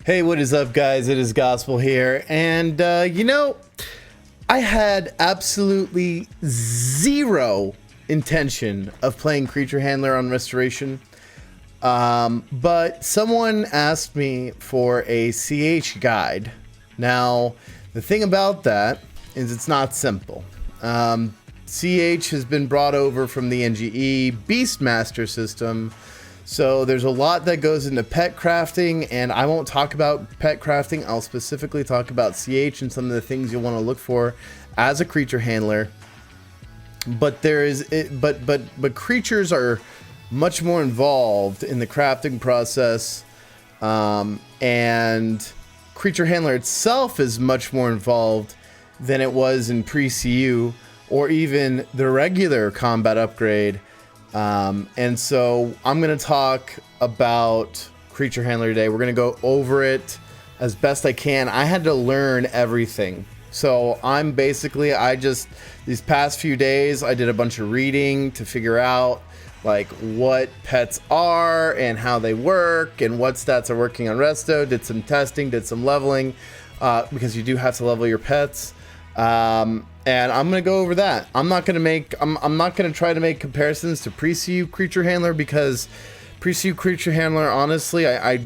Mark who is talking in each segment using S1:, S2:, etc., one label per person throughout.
S1: Hey, what is up, guys? It is Gospel here, and I had absolutely zero intention of playing Creature Handler on Restoration, but someone asked me for a CH guide. Now, the thing about that is it's not simple. CH has been brought over from the NGE Beastmaster system. So there's a lot that goes into pet crafting, and I won't talk about pet crafting. I'll specifically talk about CH and some of the things you'll want to look for as a creature handler. But but creatures are much more involved in the crafting process, and creature handler itself is much more involved than it was in pre-CU or even the regular combat upgrade. And so I'm going to talk about Creature Handler today. We're going to go over it as best I can. I had to learn everything. So I'm basically, these past few days, I did a bunch of reading to figure out like what pets are and how they work and what stats are working on Resto. Did some testing, did some leveling, because you do have to level your pets. And I'm going to go over that. I'm not going to try to make comparisons to pre-CU Creature Handler, because pre-CU Creature Handler, honestly, I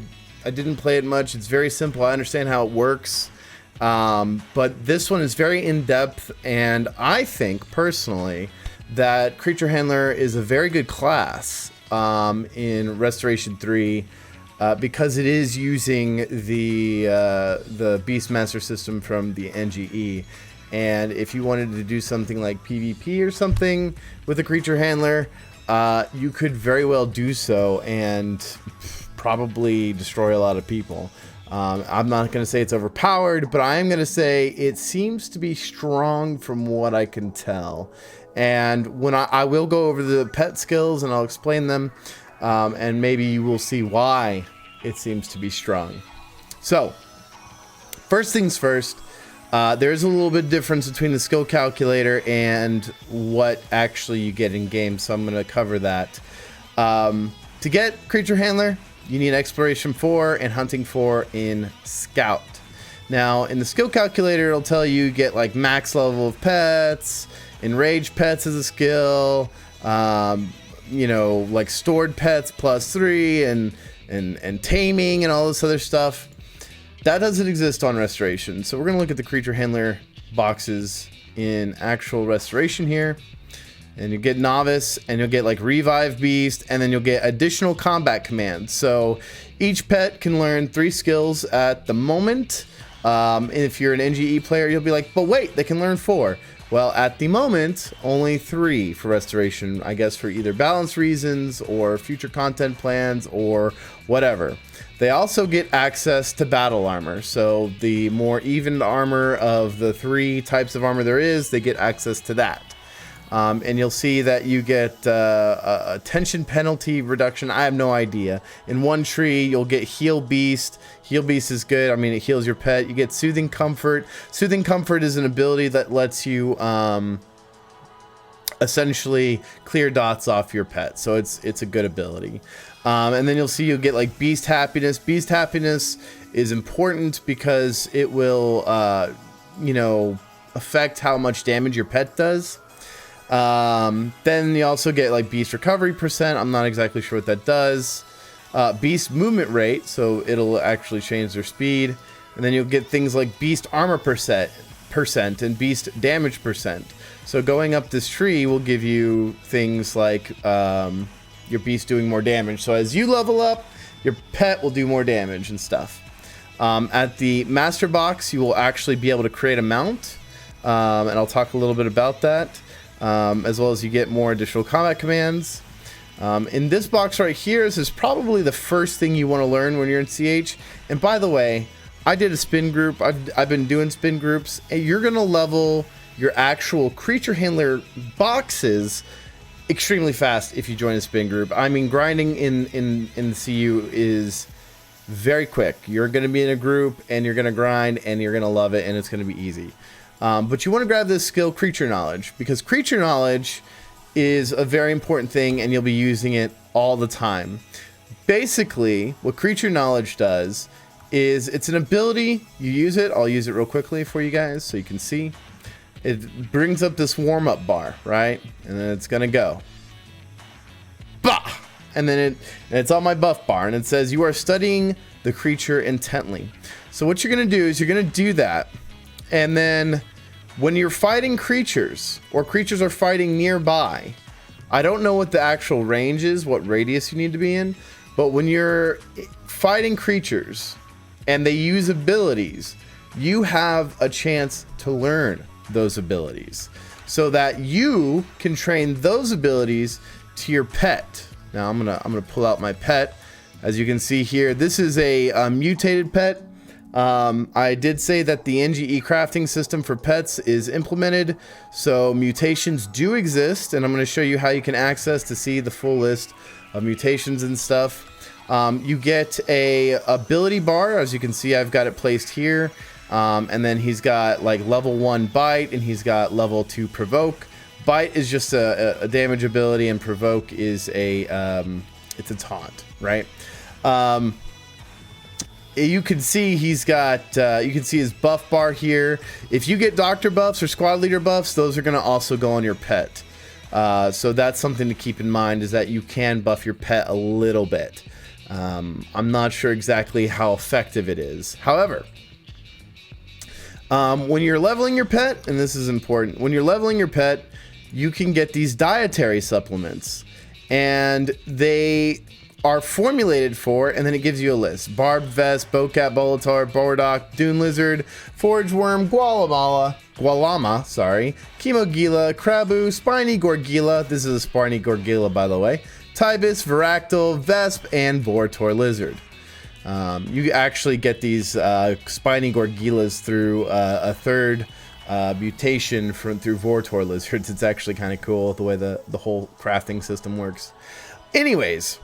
S1: didn't play it much. It's very simple. I understand how it works. But this one is very in-depth, and I think personally that Creature Handler is a very good class in Restoration 3, because it is using the Beastmaster system from the NGE. And if you wanted to do something like PvP or something with a creature handler, you could very well do so and probably destroy a lot of people. I'm not going to say it's overpowered, but I am going to say it seems to be strong from what I can tell. And when I will go over the pet skills and I'll explain them, and maybe you will see why it seems to be strong. So, first things first. There's a little bit difference between the skill calculator and what actually you get in game, so I'm going to cover that. To get Creature Handler, you need Exploration 4 and Hunting 4 in Scout. Now, in the skill calculator, it'll tell you get like max level of pets, enraged pets as a skill, like stored pets +3 and taming and all this other stuff. That doesn't exist on Restoration. So we're going to look at the Creature Handler boxes in actual Restoration here. And you get Novice, and you'll get like Revive Beast, and then you'll get additional combat commands. So each pet can learn 3 skills at the moment. And if you're an NGE player, you'll be like, but wait, they can learn 4. Well, at the moment, only 3 for Restoration, I guess for either balance reasons or future content plans or whatever. They also get access to battle armor. So the more even armor of the 3 types of armor there is, they get access to that. And you'll see that you get a tension penalty reduction. I have no idea. In one tree, you'll get Heal Beast. Heal Beast is good. I mean, it heals your pet. You get Soothing Comfort. Soothing Comfort is an ability that lets you essentially clear dots off your pet. So it's a good ability. And then you'll see you'll get like Beast Happiness. Beast Happiness is important because it will, affect how much damage your pet does. Then you also get like Beast Recovery %. I'm not exactly sure what that does. Beast Movement Rate, so it'll actually change their speed. And then you'll get things like Beast Armor percent and Beast Damage %. So going up this tree will give you things like your beast doing more damage. So as you level up, your pet will do more damage and stuff. At the master box, you will actually be able to create a mount, and I'll talk a little bit about that, as well as you get more additional combat commands. In this box right here, this is probably the first thing you want to learn when you're in CH. And by the way, I did a spin group. I've been doing spin groups, and you're going to level your actual creature handler boxes extremely fast if you join a spin group. I mean, grinding in the CU is very quick. You're going to be in a group and you're going to grind and you're going to love it, and it's going to be easy. But you want to grab this skill, Creature Knowledge, because Creature Knowledge is a very important thing and you'll be using it all the time. Basically, what Creature Knowledge does is it's an ability. You use it. I'll use it real quickly for you guys so you can see. It brings up this warm-up bar, right? And then it's gonna go. Bah! And then it's on my buff bar, and it says you are studying the creature intently. So what you're gonna do is you're gonna do that, and then when you're fighting creatures, or creatures are fighting nearby, I don't know what the actual range is, what radius you need to be in, but when you're fighting creatures and they use abilities, you have a chance to learn those abilities so that you can train those abilities to your pet. Now I'm gonna pull out my pet. As you can see here, this is a mutated pet. I did say that the NGE crafting system for pets is implemented, so mutations do exist, and I'm going to show you how you can access to see the full list of mutations and stuff. You get a ability bar. As you can see, I've got it placed here, and then he's got like level 1 bite, and he's got level 2 provoke. Bite is just a damage ability, and provoke is it's a taunt, right? You can see he's got, you can see his buff bar here. If you get doctor buffs or squad leader buffs, those are going to also go on your pet. So that's something to keep in mind, is that you can buff your pet a little bit. I'm not sure exactly how effective it is. However, when you're leveling your pet, and this is important, when you're leveling your pet, you can get these dietary supplements, and they are formulated for, and then it gives you a list: barbed vest, bowcat, bolitar, bordock, dune lizard, forage worm, gualama, chemogila, krabu, spiny gorgilla. This is a spiny gorgilla, by the way. Tibus, varactyl, vesp, and vortor lizard. You actually get these spiny gorgillas through a third mutation through vortor lizards. It's actually kind of cool the way the whole crafting system works. Anyways,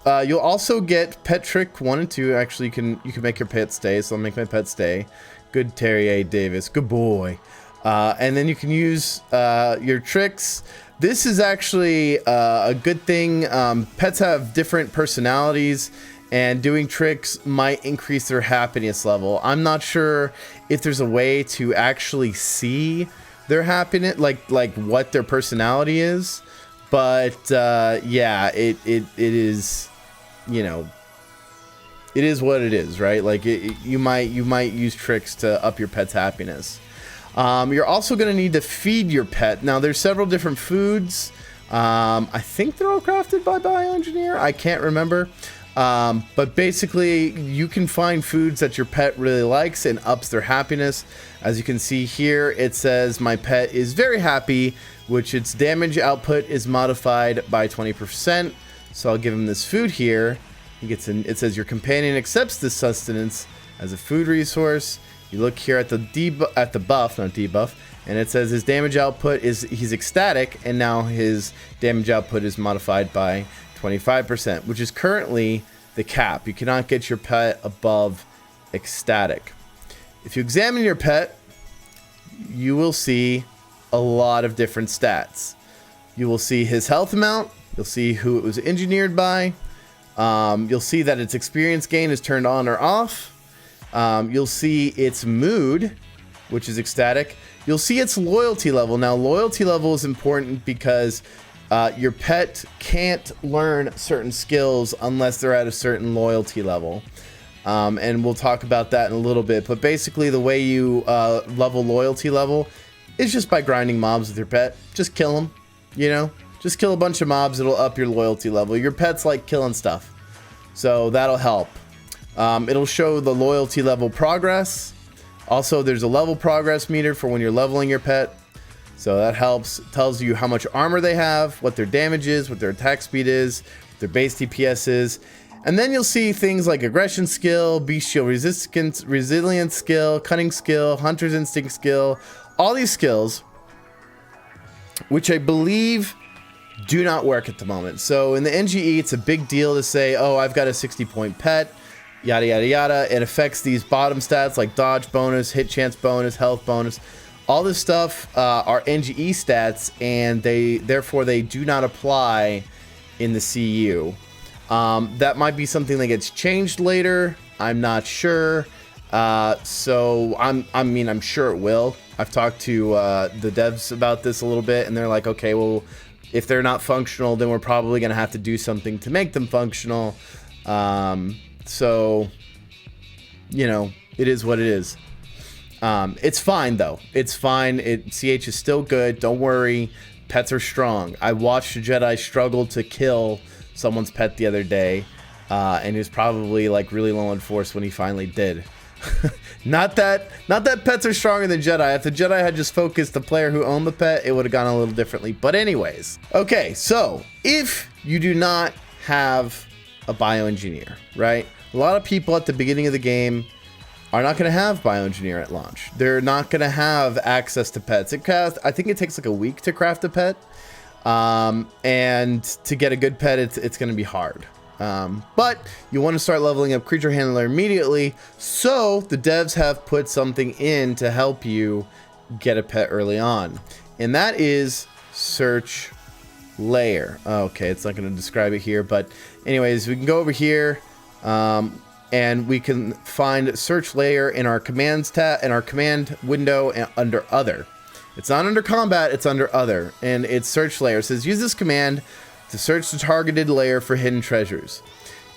S1: you'll also get pet trick 1 and 2. Actually, you can make your pet stay, so I'll make my pet stay. Good Terry A. Davis, good boy. And then you can use your tricks. This is actually a good thing. Pets have different personalities, and doing tricks might increase their happiness level. I'm not sure if there's a way to actually see their happiness, like what their personality is. But yeah, it is, you know, it is what it is, right? Like you might use tricks to up your pet's happiness. You're also going to need to feed your pet. Now there's several different foods. I think they're all crafted by bioengineer. I can't remember. But basically you can find foods that your pet really likes and ups their happiness. As you can see here, it says my pet is very happy, which its damage output is modified by 20%. So I'll give him this food here. He gets in. It says your companion accepts this sustenance as a food resource. You look here at the buff, not debuff, and it says his damage output he's ecstatic, and now his damage output is modified by 25%, which is currently the cap. You cannot get your pet above ecstatic. If you examine your pet, you will see a lot of different stats. You will see his health amount. You'll see who it was engineered by. You'll see that its experience gain is turned on or off. You'll see its mood, which is ecstatic. You'll see its loyalty level. Now, loyalty level is important because your pet can't learn certain skills unless they're at a certain loyalty level. And we'll talk about that in a little bit. But basically, the way you level loyalty level is just by grinding mobs with your pet. Just kill them, you know? Just kill a bunch of mobs. It'll up your loyalty level. Your pet's like killing stuff, so that'll help. It'll show the loyalty level progress. Also, there's a level progress meter for when you're leveling your pet, so that helps. It tells you how much armor they have, what their damage is, what their attack speed is, what their base DPS is. And then you'll see things like aggression skill, bestial resilience skill, cunning skill, hunter's instinct skill, all these skills, which I believe do not work at the moment. So in the NGE, it's a big deal to say, oh, I've got a 60-point pet, yada, yada, yada. It affects these bottom stats like dodge bonus, hit chance bonus, health bonus. All this stuff are NGE stats, and therefore they do not apply in the CU. That might be something that gets changed later, I'm not sure. So I'm sure it will. I've talked to the devs about this a little bit, and they're like, okay, well, if they're not functional, then we're probably going to have to do something to make them functional. So, you know, it is what it is. It's fine, though. It's fine. CH is still good. Don't worry. Pets are strong. I watched a Jedi struggle to kill someone's pet the other day, and he was probably like really low on force when he finally did. Not that pets are stronger than Jedi. If the Jedi had just focused the player who owned the pet, it would have gone a little differently. But anyways, okay, so if you do not have a bioengineer, right? A lot of people at the beginning of the game are not going to have bioengineer at launch. They're not going to have access to pets. I think it takes like a week to craft a pet, and to get a good pet, it's going to be hard. But you want to start leveling up creature handler immediately, so the devs have put something in to help you get a pet early on, and that is search layer. Okay, it's not going to describe it here, but anyways, we can go over here, and we can find search layer in our commands tab, in our command window, and under other. It's not under combat, it's under other, and it's search layer. It says use this command to search the targeted layer for hidden treasures.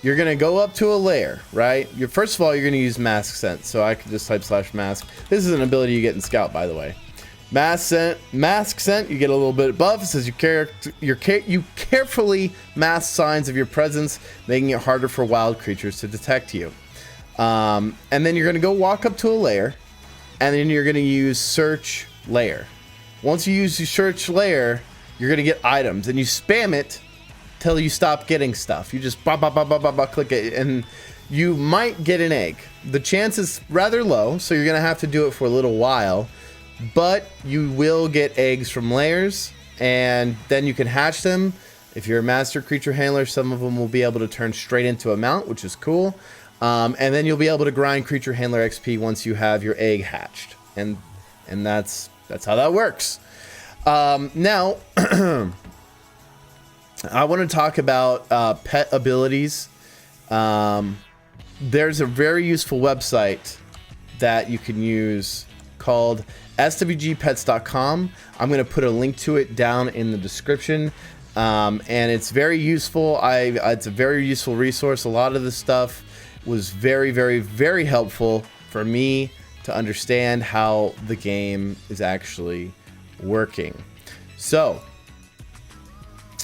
S1: You're gonna go up to a layer, right? First of all, you're gonna use mask scent. So I could just type /mask. This is an ability you get in Scout, by the way. Mask scent. You get a little bit buff. It says you carefully mask signs of your presence, making it harder for wild creatures to detect you. And then you're gonna go walk up to a layer, and then you're gonna use search layer. Once you use your search layer, you're gonna get items, and you spam it till you stop getting stuff. You just click it, and you might get an egg. The chance is rather low, so you're gonna have to do it for a little while, but you will get eggs from layers, and then you can hatch them. If you're a master creature handler, some of them will be able to turn straight into a mount, which is cool. And then you'll be able to grind creature handler XP once you have your egg hatched, and that's how that works. Now, I want to talk about pet abilities. There's a very useful website that you can use called SWGpetscom. I'm going to put a link to it down in the description, and it's very useful. It's a very useful resource. A lot of the stuff was very, very, very helpful for me to understand how the game is actually working. So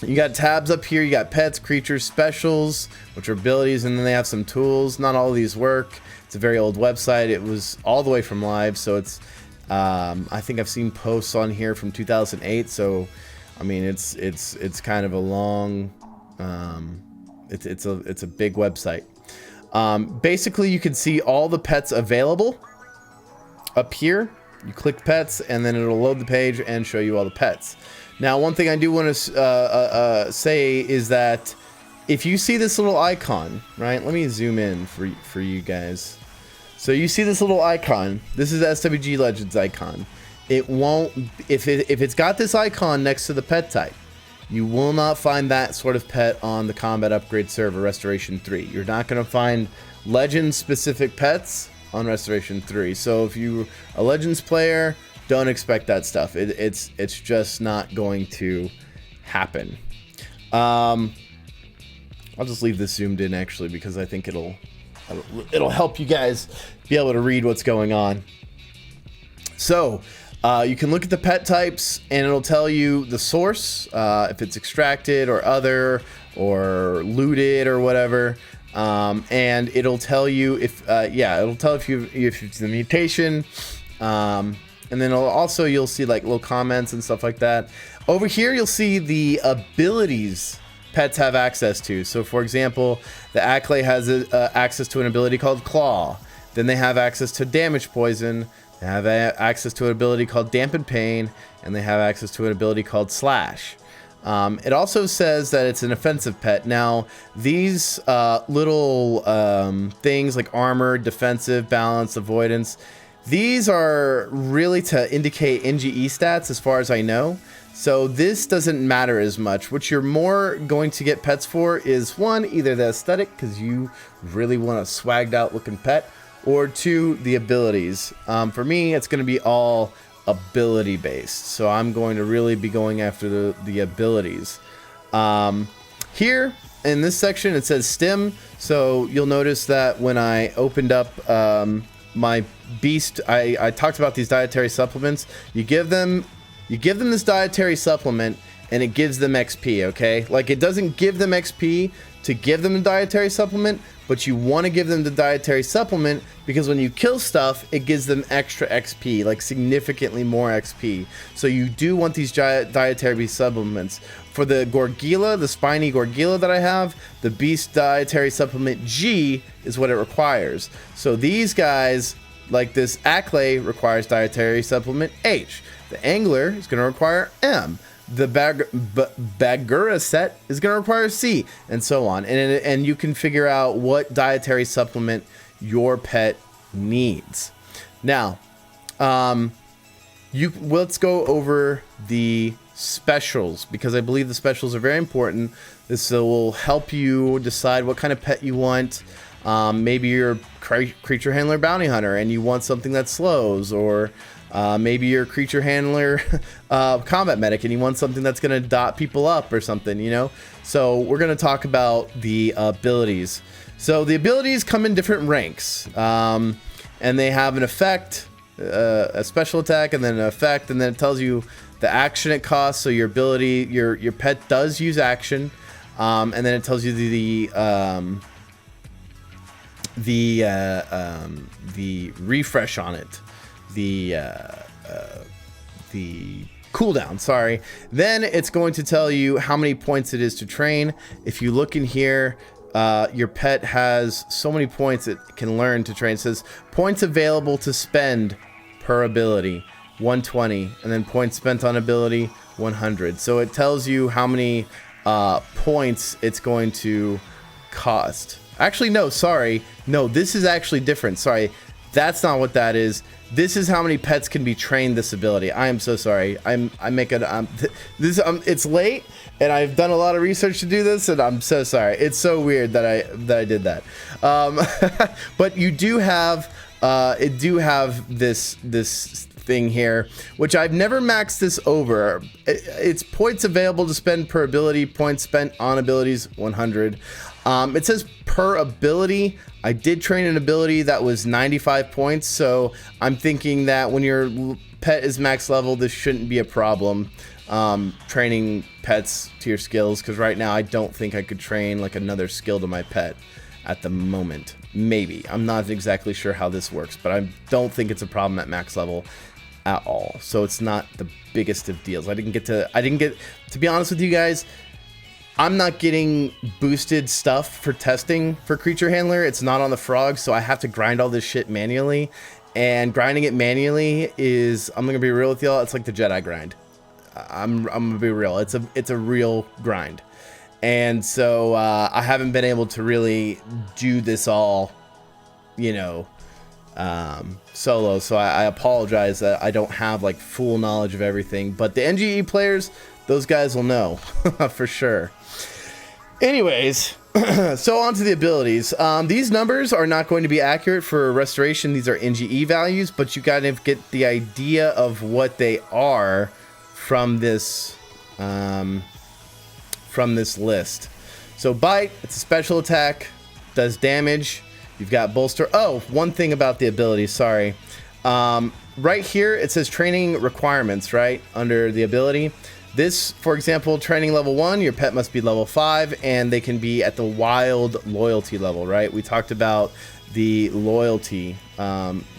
S1: you got tabs up here. You got pets, creatures, specials, which are abilities, and then they have some tools. Not all of these work. It's a very old website. It was all the way from live, so it's I think I've seen posts on here from 2008. So I mean, it's kind of a long, it's a big website. Basically, you can see all the pets available up here. You click pets, and then it'll load the page and show you all the pets. Now, one thing I do want to say is that if you see this little icon, right? Let me zoom in for you guys. So you see this little icon. This is SWG Legends icon. It won't, if it's got this icon next to the pet type, you will not find that sort of pet on the Combat Upgrade server, Restoration 3. You're not going to find Legends-specific pets on Restoration 3. So if you're a Legends player, don't expect that stuff. It's just not going to happen. I'll just leave this zoomed in, actually, because I think it'll help you guys be able to read what's going on. So you can look at the pet types, and it'll tell you the source, if it's extracted or other or looted or whatever. And it'll tell you if it's a mutation. And then you'll see like little comments and stuff like that. Over here, you'll see the abilities pets have access to. So for example, the Acklay has access to an ability called Claw. Then they have access to Damage Poison. They have access to an ability called Dampen Pain, and they have access to an ability called Slash. It also says that it's an offensive pet. Now, these little things like armor, defensive, balance, avoidance, These are really to indicate NGE stats as far as I know. So this doesn't matter as much. What you're more going to get pets for is one, either the aesthetic, because you really want a swagged out looking pet, or two, the abilities. For me, it's going to be all ability based. So I'm going to really be going after the abilities. Here in this section, it says stim. So you'll notice that when I opened up my beast, I talked about these dietary supplements. You give them this dietary supplement and it gives them XP, okay? Like, it doesn't give them XP to give them the dietary supplement, but you want to give them the dietary supplement because when you kill stuff, it gives them extra XP, like significantly more XP. So you do want these dietary supplements. For the Gorgilla, the spiny Gorgilla that I have, the beast dietary supplement G is what it requires. So these guys, like this Acklay, requires dietary supplement H. The Angler is going to require M. The Bagura set is going to require C, and so on. And you can figure out what dietary supplement your pet needs. Now, let's go over the specials, because I believe the specials are very important. This will help you decide what kind of pet you want. Maybe you're a creature handler bounty hunter and you want something that slows, or maybe you're a creature handler combat medic and you want something that's going to dot people up or something, you know? So we're going to talk about the abilities. So the abilities come in different ranks, and they have an effect, a special attack, and then an effect, and then it tells you the action it costs. So your ability, your pet does use action, and then it tells you the refresh on it, the cooldown, sorry. Then it's going to tell you how many points it is to train. If you look in here, your pet has so many points it can learn to train. It says points available to spend per ability, 120, and then points spent on ability, 100. So it tells you how many points it's going to cost. Actually, no, sorry. No, this is actually different. Sorry, that's not what that is. This is how many pets can be trained this ability. I am so sorry. It's late and I've done a lot of research to do this, and I'm so sorry. It's so weird that I did that. But you do have this thing here, which I've never maxed this over. It's points available to spend per ability, points spent on abilities, 100. It says per ability. I did train an ability that was 95 points, so I'm thinking that when your pet is max level, this shouldn't be a problem, training pets to your skills, because right now I don't think I could train like another skill to my pet at the moment. Maybe. I'm not exactly sure how this works, but I don't think it's a problem at max level at all. So it's not the biggest of deals. I didn't get to be honest with you guys, I'm not getting boosted stuff for testing for creature handler. It's not on the frog, so I have to grind all this shit manually. And grinding it manually is, I'm gonna be real with y'all, it's like the Jedi grind. I'm gonna be real. It's a real grind. And so I haven't been able to really do this all, you know, solo. So I apologize that I don't have like full knowledge of everything. But the NGE players, those guys will know for sure. Anyways, so on to the abilities. These numbers are not going to be accurate for restoration. These are NGE values, but you gotta get the idea of what they are from this list. So bite, it's a special attack, does damage. You've got bolster. Oh, one thing about the ability, sorry. Right here it says training requirements, right, under the ability. This, for example, training level 1, your pet must be level 5, and they can be at the wild loyalty level, right? We talked about the loyalty.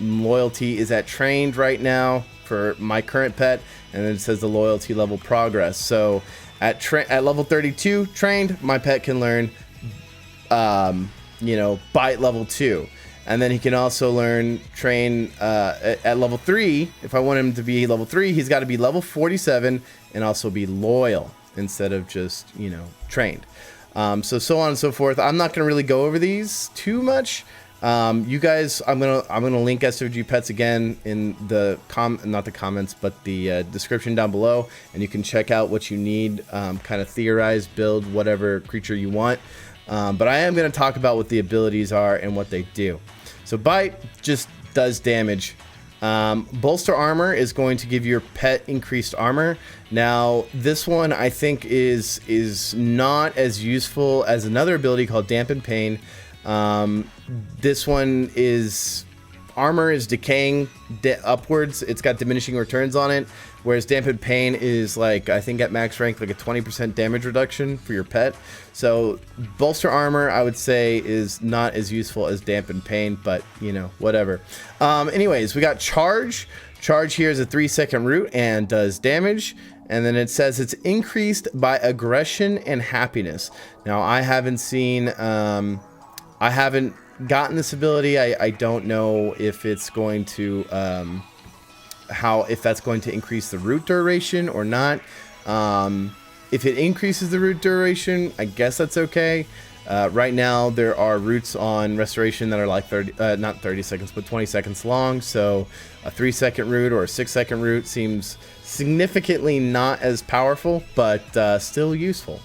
S1: Loyalty is at trained right now for my current pet, and then it says the loyalty level progress. So at level 32 trained, my pet can learn, bite level 2. And then he can also train at level 3. If I want him to be level 3, he's got to be level 47 and also be loyal instead of just, trained. So on and so forth. I'm not going to really go over these too much. You guys, I'm gonna link SWG Pets again in the not the comments, but the description down below, and you can check out what you need, kind of theorize, build whatever creature you want. But I am gonna talk about what the abilities are and what they do. So bite just does damage. Bolster Armor is going to give your pet increased armor. Now, this one I think is not as useful as another ability called Dampen Pain. This one is armor is decaying upwards. It's got diminishing returns on it, whereas Dampen Pain is like, I think at max rank, like a 20% damage reduction for your pet. So Bolster Armor, I would say, is not as useful as Dampen Pain, but you know, whatever. Anyways, we got Charge. Charge here is a 3-second root and does damage. And then it says it's increased by aggression and happiness. Now, I haven't seen, I haven't gotten this ability. I don't know if it's going to, if that's going to increase the root duration or not. If it increases the root duration, I guess that's okay. Right now, there are roots on Restoration that are like not 30 seconds, but 20 seconds long. So a 3-second root or a 6-second root seems significantly not as powerful, but still useful.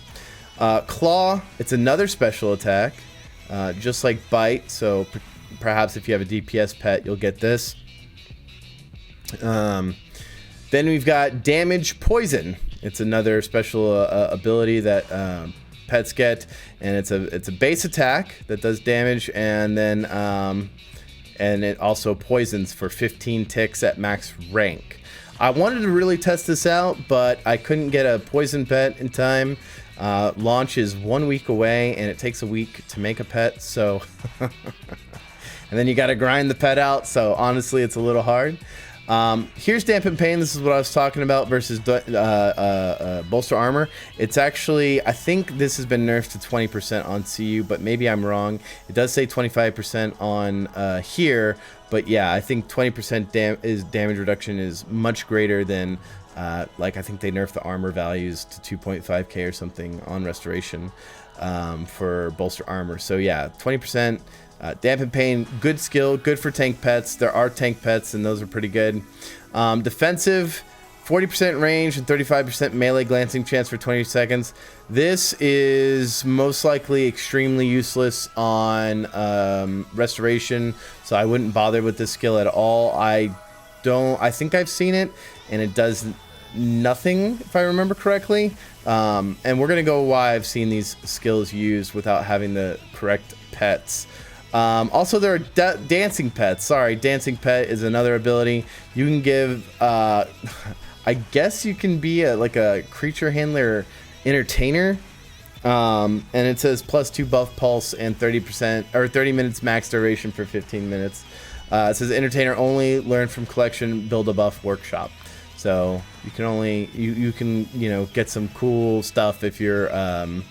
S1: Claw, it's another special attack, just like Bite. So perhaps if you have a DPS pet, you'll get this. Then we've got Damage Poison. It's another special ability that pets get, and it's a base attack that does damage, and then and it also poisons for 15 ticks at max rank. I wanted to really test this out, but I couldn't get a poison pet in time. Launch is 1 week away, and it takes a week to make a pet, so and then you got to grind the pet out, so honestly it's a little hard. Here's Dampen Pain. This is what I was talking about versus Bolster Armor. It's actually, I think this has been nerfed to 20% on CU, but maybe I'm wrong. It does say 25% on here, but yeah, I think 20% damage reduction is much greater than like I think they nerfed the armor values to 2.5k or something on Restoration for Bolster Armor. So yeah, 20%. Dampen Pain, good skill, good for tank pets. There are tank pets, and those are pretty good. Defensive, 40% range and 35% melee glancing chance for 20 seconds. This is most likely extremely useless on Restoration, so I wouldn't bother with this skill at all. I think I've seen it, and it does nothing, if I remember correctly. And we're going to go why I've seen these skills used without having the correct pets. Also, there are dancing pets. Sorry, dancing pet is another ability. You can give, I guess you can be like a creature handler entertainer. And it says +2 buff pulse and 30% or 30 minutes max duration for 15 minutes. It says entertainer only, learn from collection, build a buff workshop. So you can only, you can, you know, get some cool stuff if you're an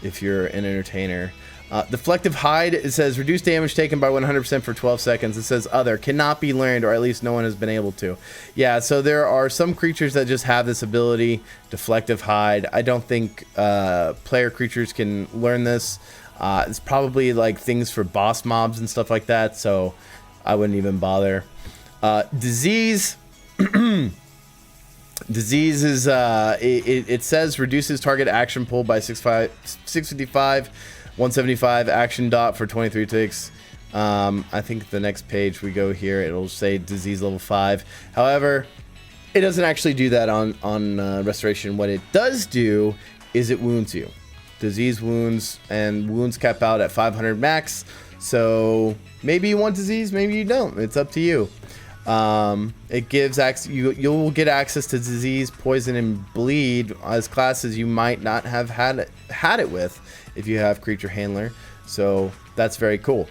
S1: entertainer. Deflective Hide, it says reduce damage taken by 100% for 12 seconds. It says other, cannot be learned, or at least no one has been able to. Yeah, so there are some creatures that just have this ability, Deflective Hide. I don't think player creatures can learn this. It's probably like things for boss mobs and stuff like that, so I wouldn't even bother. Disease. Disease is, it says reduces target action pool by 655. 175 action dot for 23 ticks. I think the next page we go here, it'll say disease level 5. However, it doesn't actually do that on Restoration. What it does do is it wounds you. Disease wounds, and wounds cap out at 500 max. So maybe you want disease, maybe you don't. It's up to you. It gives you'll get access to disease, poison, and bleed as classes you might not have had it with if you have creature handler. So that's very cool.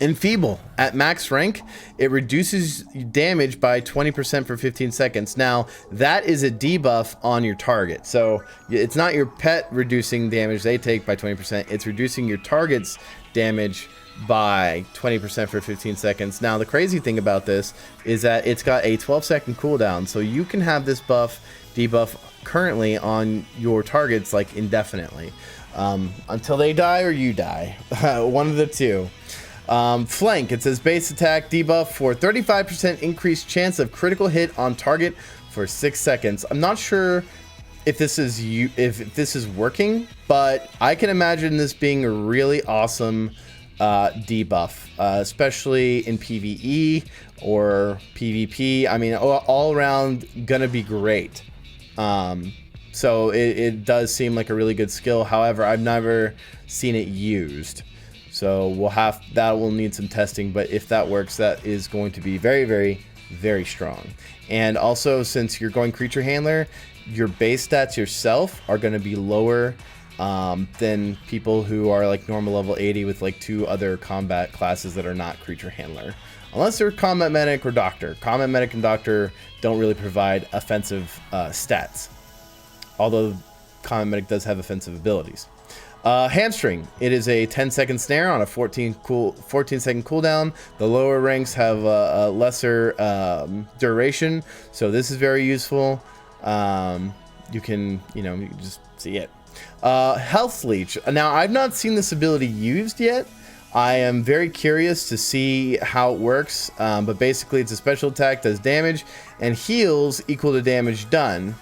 S1: Enfeeble at max rank, it reduces damage by 20% for 15 seconds. Now that is a debuff on your target, so it's not your pet reducing damage they take by 20%. It's reducing your target's damage by 20% for 15 seconds. Now the crazy thing about this is that it's got a 12-second cooldown, so you can have this debuff currently on your targets like indefinitely. until they die or you die. One of the two. Flank, it says base attack debuff for 35% increased chance of critical hit on target for 6 seconds. I'm not sure if this is working, but I can imagine this being a really awesome debuff, especially in PvE or PvP. I mean, all around gonna be great. So it does seem like a really good skill. However, I've never seen it used. So we'll need some testing, but if that works, that is going to be very, very, very strong. And also, since you're going creature handler, your base stats yourself are going to be lower than people who are like normal level 80 with like 2 other combat classes that are not creature handler. Unless they're combat medic or doctor. Combat medic and doctor don't really provide offensive stats. Although combat medic does have offensive abilities. Hamstring, it is a 10-second snare on a 14-second cooldown. The lower ranks have a lesser duration, so this is very useful. You can just see it. Health Leech. Now, I've not seen this ability used yet. I am very curious to see how it works, but basically it's a special attack, does damage, and heals equal to damage done.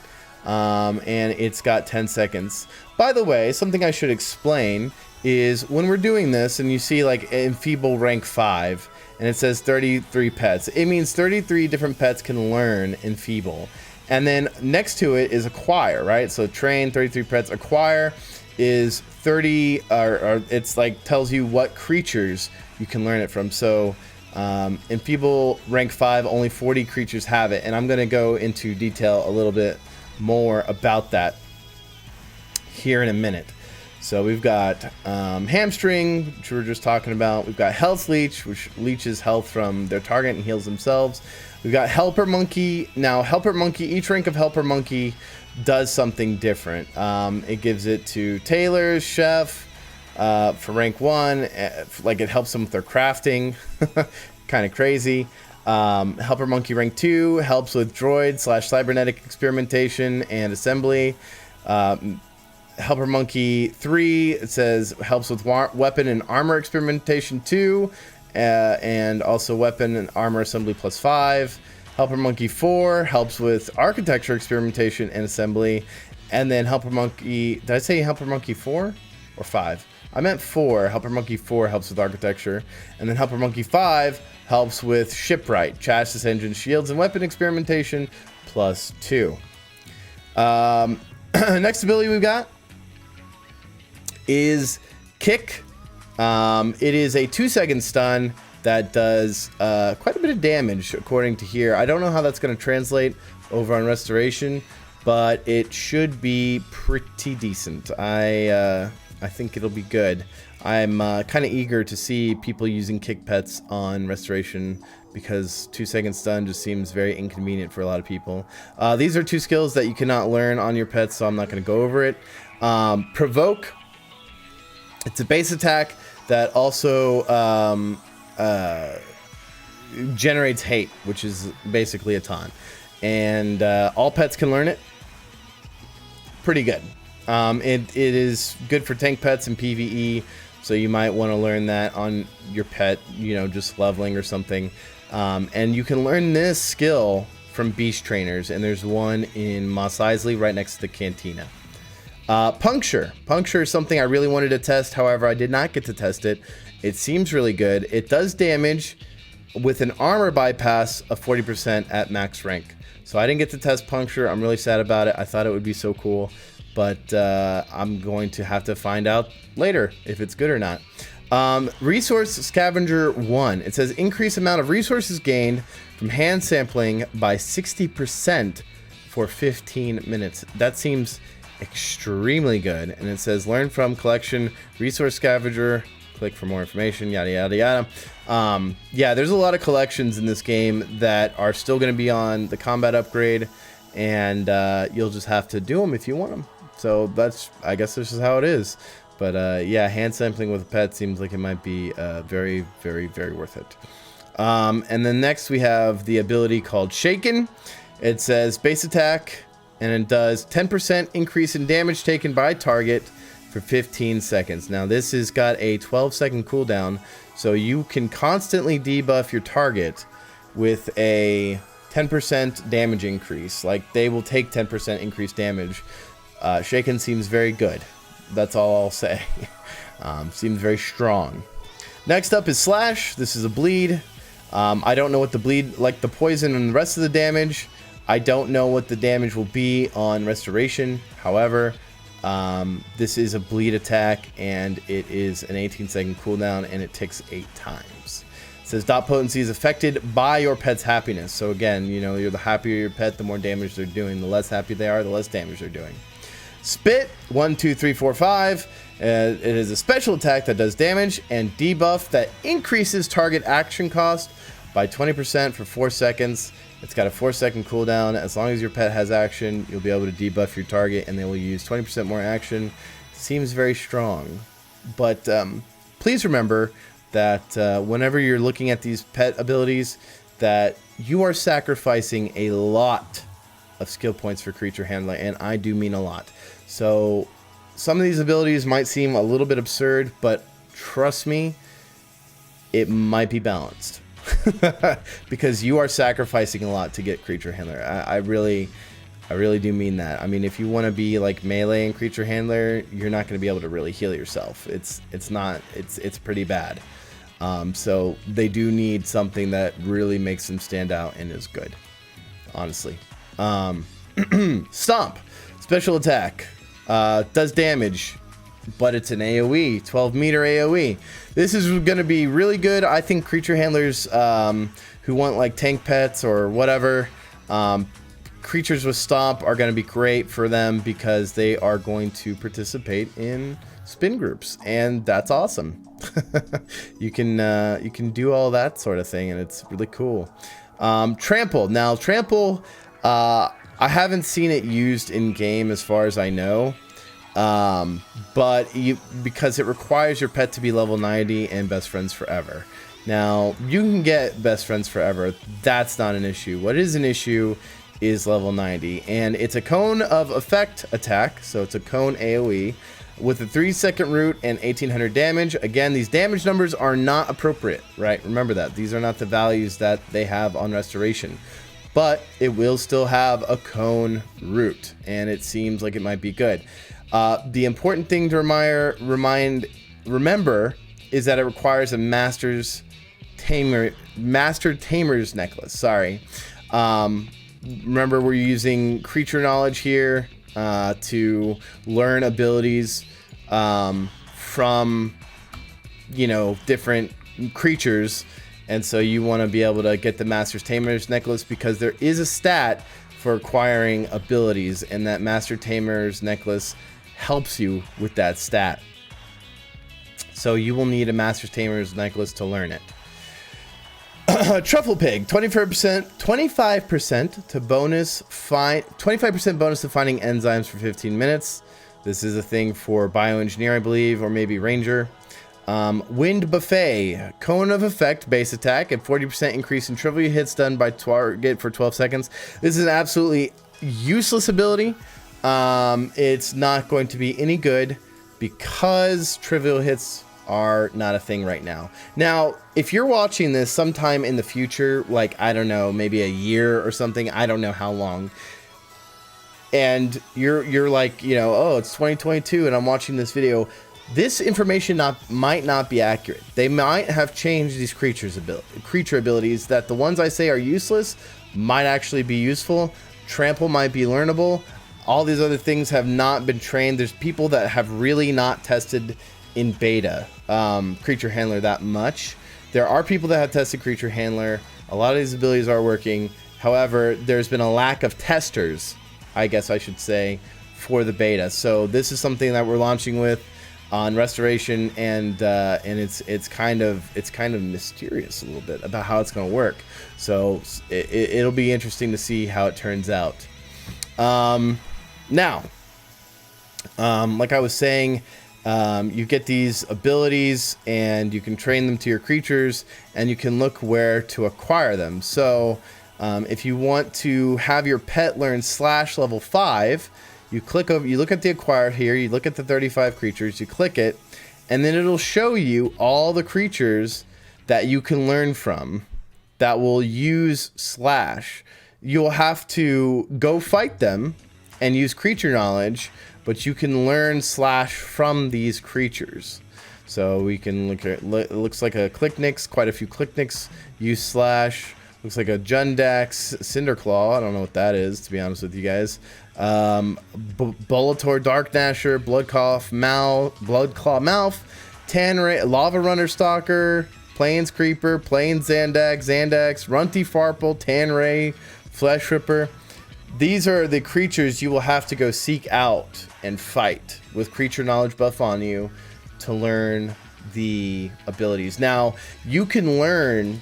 S1: And it's got 10 seconds. By the way, something I should explain is when we're doing this and you see like enfeeble rank 5 and it says 33 pets, it means 33 different pets can learn enfeeble. And then next to it is acquire, right? So train 33 pets. Acquire is 30, or it's like tells you what creatures you can learn it from. So enfeeble rank 5, only 40 creatures have it. And I'm going to go into detail a little bit more about that here in a minute. So we've got hamstring, which we were just talking about. We've got health leech, which leeches health from their target and heals themselves. We've got helper monkey. Now helper monkey, each rank of helper monkey does something different. It gives it to tailors, chef for rank 1, like it helps them with their crafting. Kind of crazy. Helper monkey rank 2 helps with droid / cybernetic experimentation and assembly. Helper monkey 3, it says helps with weapon and armor experimentation 2, and also weapon and armor assembly +5. Helper monkey 4 helps with architecture experimentation and assembly. And then helper monkey, did I say helper monkey 4 or 5? I meant 4. Helper monkey 4 helps with architecture. And then helper monkey 5 helps with shipwright, chassis, engine, shields, and weapon experimentation +2. Next ability we've got is kick. It is a 2-second stun that does quite a bit of damage according to here. I don't know how that's going to translate over on restoration, but it should be pretty decent. I think it'll be good. I'm kind of eager to see people using kick pets on restoration because 2-second stun just seems very inconvenient for a lot of people. These are 2 skills that you cannot learn on your pets, so I'm not going to go over it. Provoke. It's a base attack that also generates hate, which is basically a taunt. And all pets can learn it. Pretty good. It is good for tank pets and PvE, so you might want to learn that on your pet, just leveling or something. And you can learn this skill from beast trainers, and there's one in Mos Eisley right next to the cantina. Puncture. Puncture is something I really wanted to test, however, I did not get to test it. It seems really good. It does damage with an armor bypass of 40% at max rank. So I didn't get to test puncture. I'm really sad about it. I thought it would be so cool, but I'm going to have to find out later if it's good or not. Resource Scavenger 1. It says increase amount of resources gained from hand sampling by 60% for 15 minutes. That seems extremely good. And it says learn from collection Resource Scavenger. Click for more information, yada yada yada. Yeah, there's a lot of collections in this game that are still going to be on the combat upgrade, and you'll just have to do them if you want them. So I guess this is how it is. But yeah, hand sampling with a pet seems like it might be very, very, very worth it. And then next we have the ability called Shaken. It says base attack, and it does 10% increase in damage taken by target for 15 seconds. Now this has got a 12-second cooldown, so you can constantly debuff your target with a 10% damage increase. Like, they will take 10% increased damage. Shaken seems very good. That's all I'll say. Seems very strong. Next up is Slash. This is a bleed. I don't know what the bleed, like the poison and the rest of the damage. I don't know what the damage will be on Restoration. However, this is a bleed attack, and it is an 18-second cooldown, and it ticks 8 times. It says dot potency is affected by your pet's happiness. So again, you know, you're the happier your pet, the more damage they're doing. The less happy they are, the less damage they're doing. Spit, 1, 2, 3, 4, 5. It is a special attack that does damage, and debuff that increases target action cost by 20% for 4 seconds. It's got a 4-second cooldown. As long as your pet has action, you'll be able to debuff your target, and they will use 20% more action. Seems very strong. But please remember that whenever you're looking at these pet abilities, that you are sacrificing a lot of skill points for creature handler, and I do mean a lot. So some of these abilities might seem a little bit absurd, but trust me, it might be balanced. Because you are sacrificing a lot to get creature handler. I really do mean that. I mean, if you want to be like melee and creature handler, you're not going to be able to really heal yourself. It's pretty bad. So they do need something that really makes them stand out and is good, honestly. Stomp, special attack, does damage, but it's an AoE, 12-meter AoE. This is going to be really good. I think creature handlers who want like tank pets or whatever, creatures with Stomp are going to be great for them because they are going to participate in spin groups, and that's awesome. You can do all that sort of thing, and it's really cool. Trample. Now, Trample, I haven't seen it used in game as far as I know. But because it requires your pet to be level 90 and best friends forever. Now, you can get best friends forever. That's not an issue. What is an issue is level 90, and it's a cone of effect attack. So it's a cone AoE with a 3-second root and 1800 damage. Again, these damage numbers are not appropriate, right? Remember that. These are not the values that they have on Restoration. But it will still have a cone root, and it seems like it might be good. The important thing to remember is that it requires a Master Tamer's necklace. Sorry. Remember, we're using creature knowledge here to learn abilities from, you know, different creatures. And so you want to be able to get the Master Tamer's necklace because there is a stat for acquiring abilities, and that Master Tamer's necklace helps you with that stat. So you will need a Master Tamer's necklace to learn it. Truffle Pig, 25% to bonus 25% bonus to finding enzymes for 15 minutes. This is a thing for bioengineer, I believe, or maybe ranger. Wind Buffet, cone of effect, base attack, and 40% increase in trivial hits done by target for 12 seconds. This is an absolutely useless ability. It's not going to be any good because trivial hits are not a thing right now. Now, if you're watching this sometime in the future, like, I don't know, maybe a year or something, I don't know how long, and you're like, you know, oh, it's 2022 and I'm watching this video, this information might not be accurate. They might have changed these creature abilities, that the ones I say are useless might actually be useful. Trample might be learnable. All these other things have not been trained. There's people that have really not tested in beta creature handler that much. There are people that have tested creature handler. A lot of these abilities are working. However, there's been a lack of testers, I guess I should say, for the beta. So this is something that we're launching with on Restoration, and it's kind of mysterious a little bit about how it's going to work. So it'll be interesting to see how it turns out. Now, like I was saying, you get these abilities and you can train them to your creatures, and you can look where to acquire them. So if you want to have your pet learn Slash level 5, you click over, you look at the acquired here, you look at the 35 creatures, you click it, and then it'll show you all the creatures that you can learn from that will use slash. You'll have to go fight them and use creature knowledge, but you can learn slash from these creatures. So we can look at, it looks like a Clicknix, quite a few Clicknix use slash. Looks like a Jundax Cinderclaw. I don't know what that is, to be honest with you guys. Bulbator, Dark Nasher, Bloodclaw Mouth, Tanray, Lava Runner Stalker, Plains Creeper, Plains Zandax, Runty Farple, Tanray, Flesh Ripper. These are the creatures you will have to go seek out and fight with creature knowledge buff on you to learn the abilities. Now, you can learn...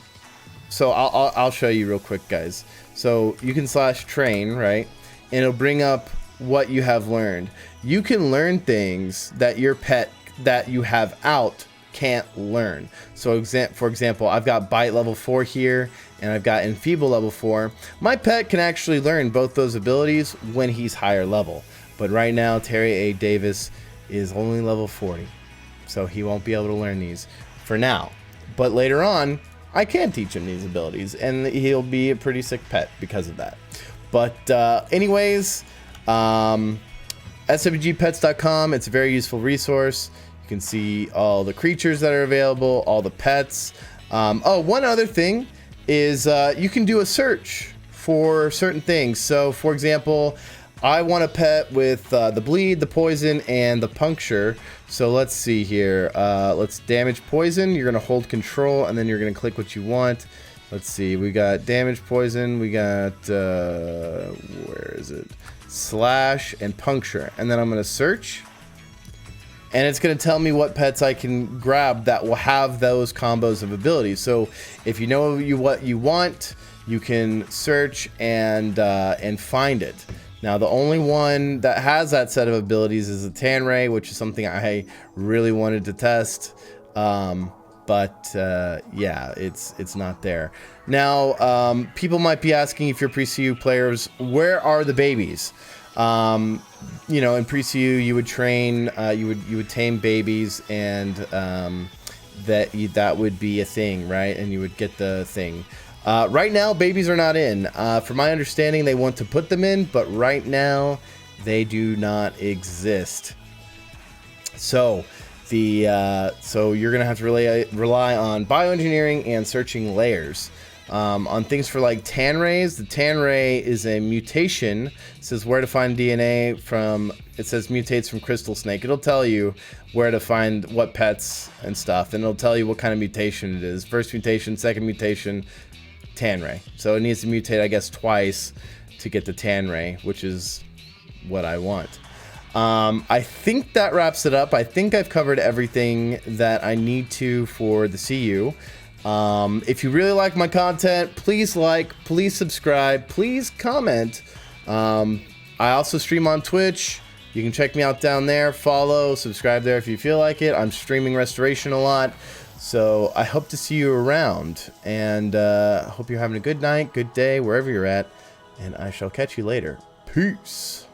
S1: So I'll show you real quick, guys. So you can slash train, right? And it'll bring up what you have learned. You can learn things that your pet that you have out can't learn. So for example, I've got Bite level 4 here, and I've got Enfeeble level 4. My pet can actually learn both those abilities when he's higher level. But right now, Terry A. Davis is only level 40. So he won't be able to learn these for now. But later on, I can teach him these abilities, and he'll be a pretty sick pet because of that. But anyways, SWGpetscom, it's a very useful resource. You can see all the creatures that are available, all the pets. Oh, one other thing is you can do a search for certain things. So, for example, I want a pet with the bleed, the poison, and the puncture. So let's see here. Let's damage poison. You're going to hold control, and then you're going to click what you want. Let's see. We got damage poison. We got, where is it? Slash and puncture. And then I'm going to search. And it's going to tell me what pets I can grab that will have those combos of abilities. So if you know what you want, you can search and find it. Now, the only one that has that set of abilities is the Tanray, which is something I really wanted to test. But yeah, it's not there. Now, people might be asking, if you're pre-CU players, where are the babies? You know, in pre-CU, you would train, you would tame babies, and that would be a thing, right? And you would get the thing. Right now, babies are not in. From my understanding, they want to put them in, but right now, they do not exist. So, so you're gonna have to rely on bioengineering and searching layers. On things for like Tanrays, the Tanray is a mutation. It says where to find DNA from. It says mutates from Crystal Snake. It'll tell you where to find what pets and stuff, and it'll tell you what kind of mutation it is. First mutation, second mutation. Tanray. So it needs to mutate, I guess, twice to get the Tanray, which is what I want. I think that wraps it up. I think I've covered everything that I need to for the CU. If you really like my content, please like, please subscribe, please comment. I also stream on Twitch. You can check me out down there. Follow, subscribe there if you feel like it. I'm streaming Restoration a lot. So I hope to see you around, and hope you're having a good night, good day, wherever you're at, and I shall catch you later. Peace.